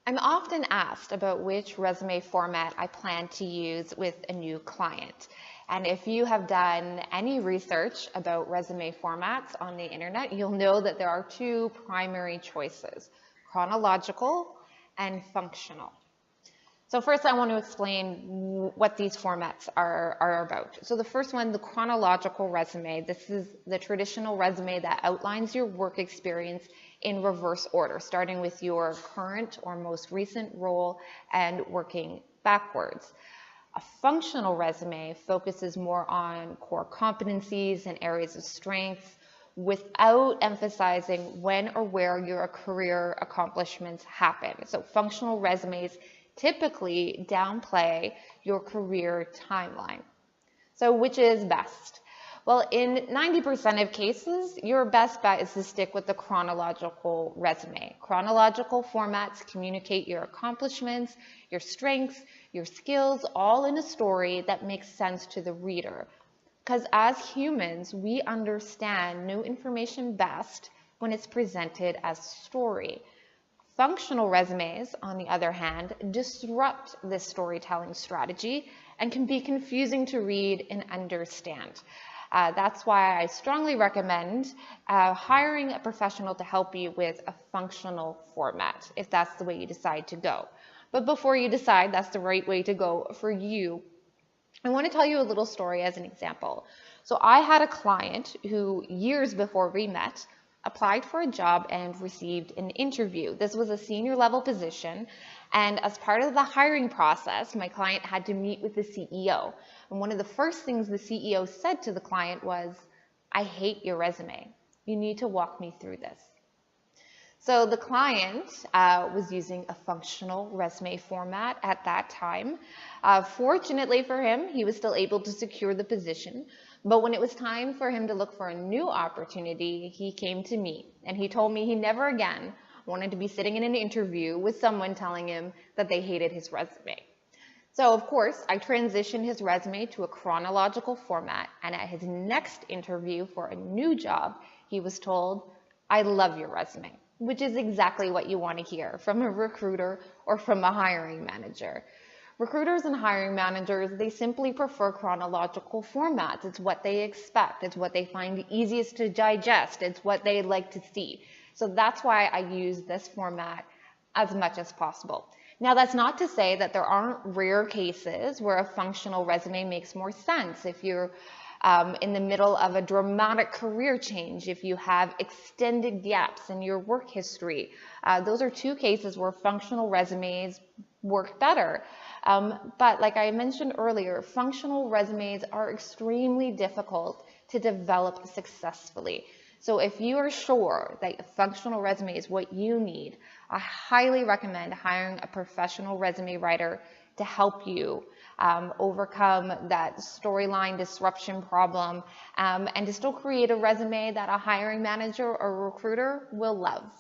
I'm often asked about which resume format I plan to use with a new client. And if you have done any research about resume formats on the internet, you'll know that there are two primary choices: chronological and functional. So first I want to explain what these formats are about. So the first one, the chronological resume. This is the traditional resume that outlines your work experience in reverse order, starting with your current or most recent role and working backwards. A functional resume focuses more on core competencies and areas of strength without emphasizing when or where your career accomplishments happen. So functional resumes typically downplay your career timeline. So which is best? Well, in 90% of cases, your best bet is to stick with the chronological resume. Chronological formats communicate your accomplishments, your strengths, your skills, all in a story that makes sense to the reader. Because as humans, we understand new information best when it's presented as story. Functional resumes, on the other hand, disrupt this storytelling strategy and can be confusing to read and understand. That's why I strongly recommend hiring a professional to help you with a functional format, if that's the way you decide to go. But before you decide that's the right way to go for you, I want to tell you a little story as an example. So I had a client who, years before we met, applied for a job and received an interview. This was a senior level position, and as part of the hiring process, my client had to meet with the CEO. And one of the first things the CEO said to the client was, "I hate your resume. You need to walk me through this." So the client was using a functional resume format at that time. Fortunately for him, he was still able to secure the position. But when it was time for him to look for a new opportunity, he came to me and he told me he never again wanted to be sitting in an interview with someone telling him that they hated his resume. So of course, I transitioned his resume to a chronological format, and at his next interview for a new job, he was told, "I love your resume," which is exactly what you want to hear from a recruiter or from a hiring manager. Recruiters and hiring managers, they simply prefer chronological formats. It's what they expect. It's what they find easiest to digest. It's what they like to see. So that's why I use this format as much as possible. Now, that's not to say that there aren't rare cases where a functional resume makes more sense. If you're in the middle of a dramatic career change, if you have extended gaps in your work history, those are two cases where functional resumes work better. But like I mentioned earlier, functional resumes are extremely difficult to develop successfully. So if you are sure that a functional resume is what you need, I highly recommend hiring a professional resume writer to help you overcome that storyline disruption problem and to still create a resume that a hiring manager or recruiter will love.